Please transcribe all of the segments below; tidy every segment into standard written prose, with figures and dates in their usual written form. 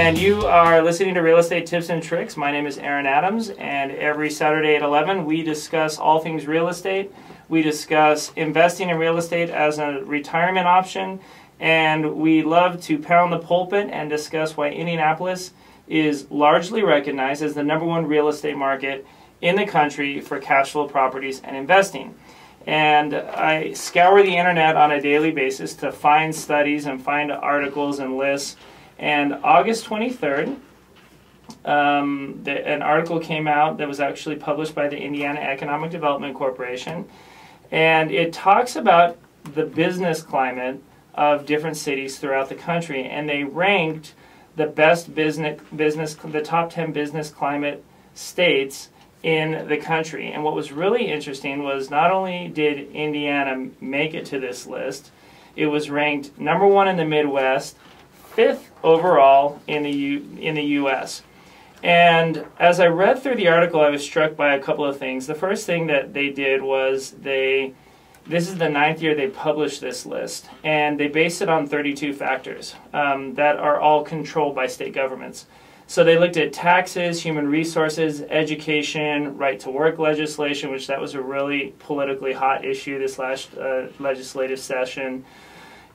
And you are listening to Real Estate Tips and Tricks. My name is Aaron Adams, and every Saturday at 11 we discuss all things real estate. We discuss investing in real estate as a retirement option, and we love to pound the pulpit and discuss why Indianapolis is largely recognized as the #1 real estate market in the country for cash flow properties and investing. And I scour the internet on a daily basis to find studies and find articles and lists. And August 23rd, an article came out that was actually published by the Indiana Economic Development Corporation. And it talks about the business climate of different cities throughout the country. And they ranked the best the top 10 business climate states in the country. And what was really interesting was not only did Indiana make it to this list, it was ranked #1 in the Midwest, 5th overall in the U.S. And as I read through the article, I was struck by a couple of things. The first thing that they did was this is the 9th year they published this list, and they based it on 32 factors that are all controlled by state governments. So they looked at taxes, human resources, education, right-to-work legislation, which that was a really politically hot issue this last legislative session,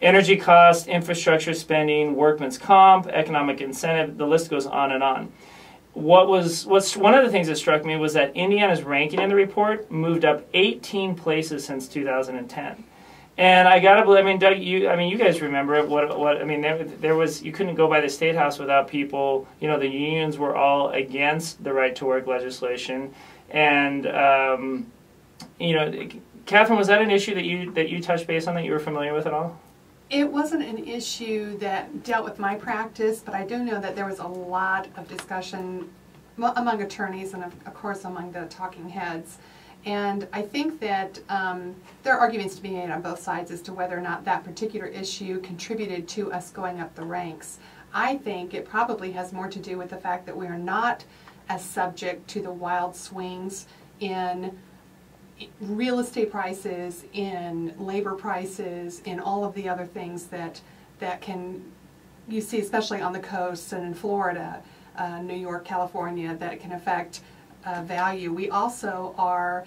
energy costs, infrastructure spending, workman's comp, economic incentive, the list goes on and on. What's one of the things that struck me was that Indiana's ranking in the report moved up 18 places since 2010. And I gotta believe, Doug, you guys remember it. There was, you couldn't go by the State House without people, the unions were all against the right to work legislation. And, Catherine, was that an issue that you touched base on, that you were familiar with at all? It wasn't an issue that dealt with my practice, but I do know that there was a lot of discussion among attorneys and, of course, among the talking heads. And I think that there are arguments to be made on both sides as to whether or not that particular issue contributed to us going up the ranks. I think it probably has more to do with the fact that we are not as subject to the wild swings in real estate prices, in labor prices, in all of the other things that you see, especially on the coast and in Florida, New York, California, that can affect value. We also are,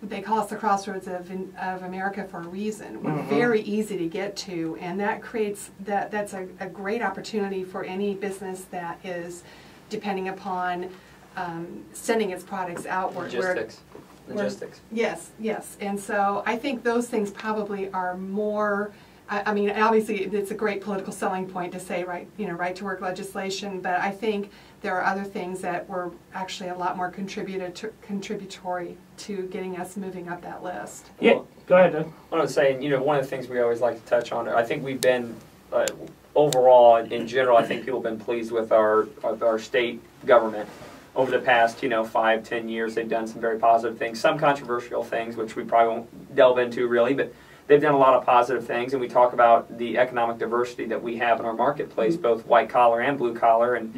they call us the crossroads of America for a reason. We're very easy to get to, and that creates, that's a great opportunity for any business that is depending upon sending its products outward. Logistics. Yes, and so I think those things probably are more, obviously it's a great political selling point to say right to work legislation, but I think there are other things that were actually a lot more contributory to getting us moving up that list. Yeah, go ahead, Doug. I was saying, one of the things we always like to touch on, I think we've been, overall, in general, I think people have been pleased with our state government. Over the past, 5-10 years, they've done some very positive things, some controversial things, which we probably won't delve into really, but they've done a lot of positive things, and we talk about the economic diversity that we have in our marketplace, both white collar and blue collar, and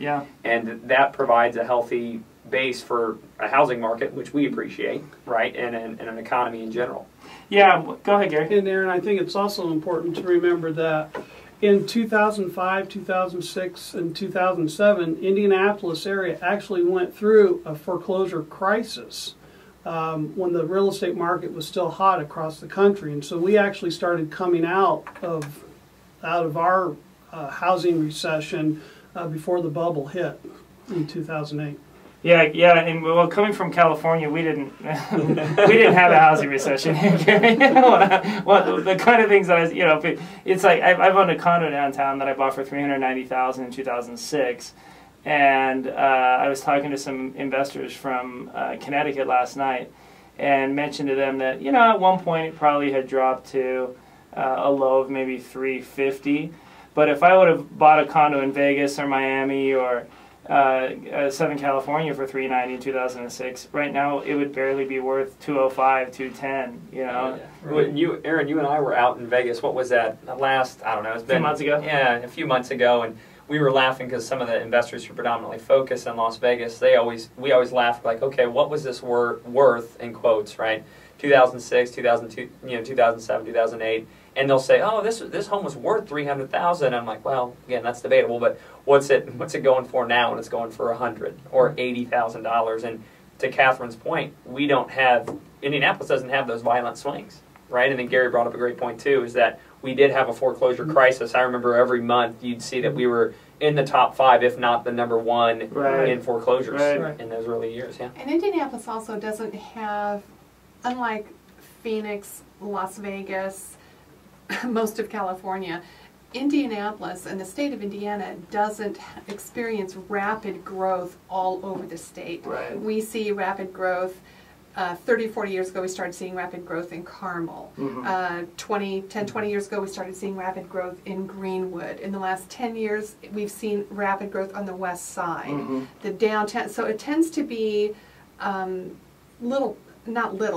that provides a healthy base for a housing market, which we appreciate, right, and an economy in general. Yeah, go ahead, Gary. And Aaron, I think it's also important to remember that in 2005, 2006, and 2007, Indianapolis area actually went through a foreclosure crisis when the real estate market was still hot across the country. And so we actually started coming out of our housing recession before the bubble hit in 2008. Yeah, and well, coming from California, we didn't have a housing recession. The kind of things that it's like I've owned a condo downtown that I bought for $390,000 in 2006, and I was talking to some investors from Connecticut last night, and mentioned to them that at one point it probably had dropped to a low of maybe $350, but if I would have bought a condo in Vegas or Miami or Southern California for $390 in 2006. Right now, it would barely be worth $205, $210. Yeah. Well, Aaron, you and I were out in Vegas. What was that? Last, I don't know. It's been a few months ago. Yeah, a few months ago, and we were laughing because some of the investors who predominantly focus in Las Vegas, we always laugh like, okay, what was this worth in quotes, right? 2006, 2002, 2007, 2008. and they'll say, "Oh, this home was worth $300,000." I'm like, "Well, again, that's debatable, but what's it going for now?" And it's going for $100,000 or $80,000. And to Catherine's point, Indianapolis doesn't have those violent swings, right? And then Gary brought up a great point too, is that we did have a foreclosure crisis. I remember every month you'd see that we were in the top 5, if not the number 1 in foreclosures in those early years. Yeah. And Indianapolis also doesn't have, unlike Phoenix, Las Vegas, most of California, Indianapolis and the state of Indiana doesn't experience rapid growth all over the state. Right. We see rapid growth. 30, 40 years ago, we started seeing rapid growth in Carmel. 10, 20 years ago, we started seeing rapid growth in Greenwood. In the last 10 years, we've seen rapid growth on the west side. The downtown, so it tends to be not little,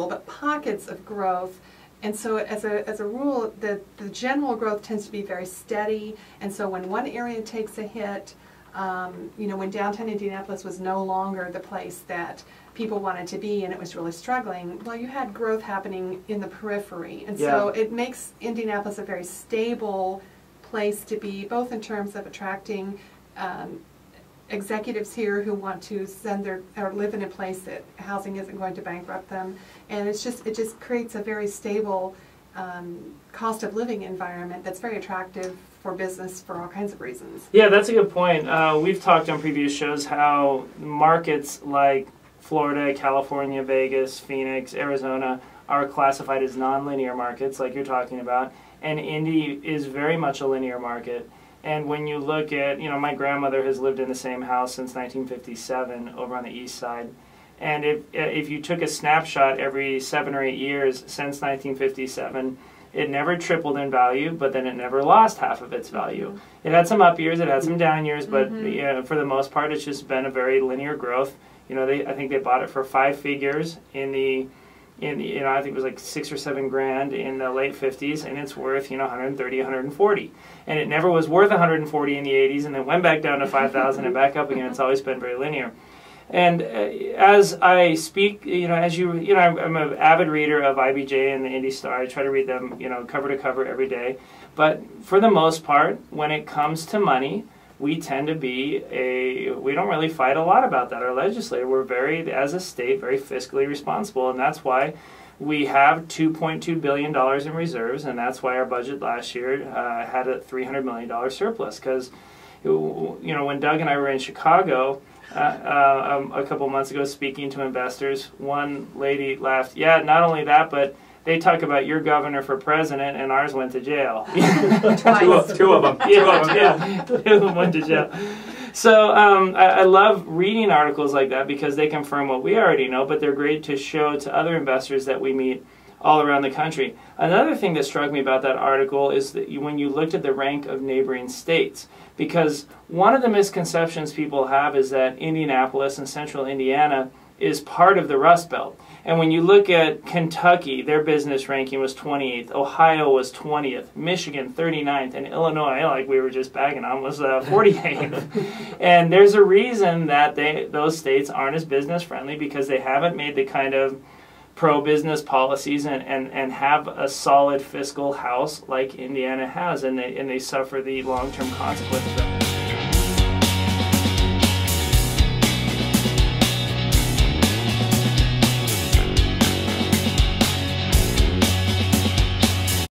but pockets of growth. And so as a rule, the general growth tends to be very steady. And so when one area takes a hit, when downtown Indianapolis was no longer the place that people wanted to be and it was really struggling, well, you had growth happening in the periphery. And so it makes Indianapolis a very stable place to be, both in terms of attracting executives here who want to or live in a place that housing isn't going to bankrupt them. And it just creates a very stable cost of living environment that's very attractive for business for all kinds of reasons. Yeah, that's a good point. We've talked on previous shows how markets like Florida, California, Vegas, Phoenix, Arizona are classified as non-linear markets like you're talking about, and Indy is very much a linear market. And when you look at, my grandmother has lived in the same house since 1957 over on the east side. And if you took a snapshot every 7 or 8 years since 1957, it never tripled in value, but then it never lost half of its value. It had some up years, it had some down years, but for the most part, it's just been a very linear growth. I think they bought it for 5 figures in the I think it was like 6 or 7 grand in the late 50s, and it's worth 130, 140, and it never was worth 140 in the 80s, and then went back down to 5,000 and back up again. It's always been very linear. And as I speak, I'm an avid reader of IBJ and the Indy Star. I try to read them, cover to cover every day. But for the most part, when it comes to money, we tend to be we don't really fight a lot about that. Our legislature, we're as a state, very fiscally responsible, and that's why we have $2.2 billion in reserves, and that's why our budget last year had a $300 million surplus. Because, when Doug and I were in Chicago a couple months ago speaking to investors, one lady laughed, "Yeah, not only that, but they talk about your governor for president, and ours went to jail." Two of them. Yeah, two of them went to jail. So I love reading articles like that because they confirm what we already know, but they're great to show to other investors that we meet all around the country. Another thing that struck me about that article is that when you looked at the rank of neighboring states, because one of the misconceptions people have is that Indianapolis and central Indiana is part of the Rust Belt. And when you look at Kentucky, their business ranking was 28th, Ohio was 20th, Michigan 39th, and Illinois, like we were just bagging on, was 48th. And there's a reason that those states aren't as business friendly, because they haven't made the kind of pro-business policies and have a solid fiscal house like Indiana has, and they suffer the long-term consequences of it.